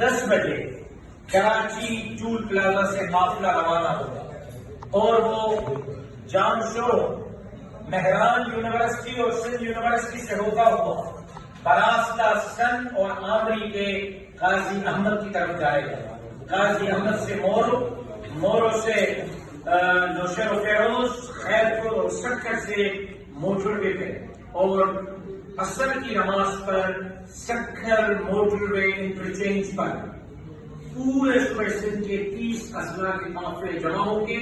10 بجے Karachi tool plaza سے قافلہ روانہ ہوگا اور وہ جام شو مہران یونیورسٹی اور سندھ یونیورسٹی سے ہوتا ہوا براستہ سن اور آمری کے قاضی احمد کی طرف جائے گا. قاضی احمد سے مورو سے نوشہر و فیروز، خیرپور اور سکر سے موٹر وے پہ، اور عصر کی نماز پر سکر موٹر وے انٹرچینج پر پورے صوبہ سندھ کے 30 اضلاع کے قافلے جمع ہوں گے.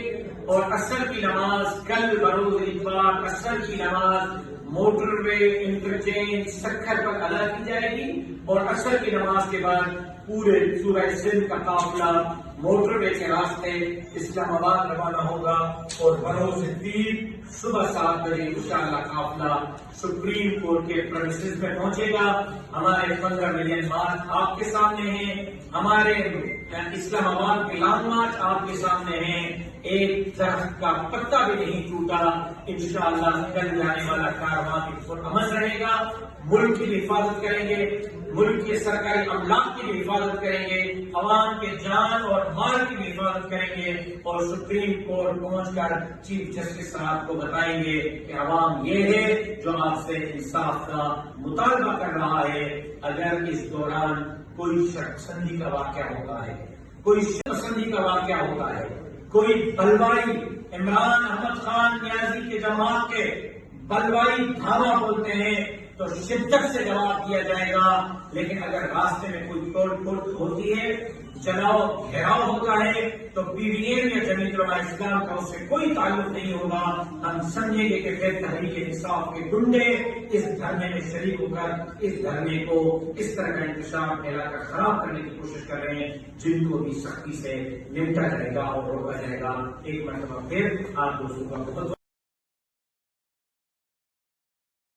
اور عصر کی نماز کل بروز اتوار عصر کی نماز موٹر وے انٹرچینج سکر پر ادا کی جائے گی، اور عصر کی نماز کے بعد پورے صوبہ سندھ کا قافلہ موٹر وے کے راستے اسلام آباد روانہ ہوگا، اور بروز اتوار صبح 7 بجے انشاءاللہ قافلہ سپریم کورٹ کے پریمیسز میں پہنچے گا. ہمارے 15 ملین مارچ آپ کے سامنے ہیں، ہمارے اسلام آباد کے لانگ مارچ آپ کے سامنے ہیں. ایک درخت کا پتا بھی نہیں ٹوٹا. انشاءاللہ کل جانے والا کارواں پرامن رہے گا. ملک کی حفاظت کریں گے، ملک کے سرکاری املاک کی بھی حفاظت کریں گے، عوام کے جان اور مال کی بھی حفاظت کریں گے، اور سپریم کورٹ پہنچ کر چیف جسٹس صاحب کو بتائیں گے کہ عوام یہ ہے جو آپ سے انصاف کا مطالبہ کر رہا ہے. اگر اس دوران کوئی شرک پسندی کا واقعہ ہوتا ہے، کوئی شرک پسندی کا واقعہ ہوتا ہے، کوئی بلوائی عمران احمد خان نیازی کے جماعت کے بلوائی دھاوا بولتے ہیں تو شدت سے جواب دیا جائے گا. لیکن اگر راستے میں کوئی توڑ پھوڑ ہوتی ہے، جلاؤ گھیراؤ ہوتا ہے، تو PVM یا جمعیت علماء اسلام کا اس سے کوئی تعلق نہیں ہوگا. ہم سمجھیں گے کہ پھر تحریک انصاف کے گنڈے اس دھرنے میں شریک ہو کر اس دھرنے کو اس طرح کا انتشار پھیلا کر خراب کرنے کی کوشش کر رہے ہیں، جن کو بھی سختی سے نمٹا جائے گا اور روکا جائے گا. ایک مرتبہ پھر آپ دوستوں کا بہت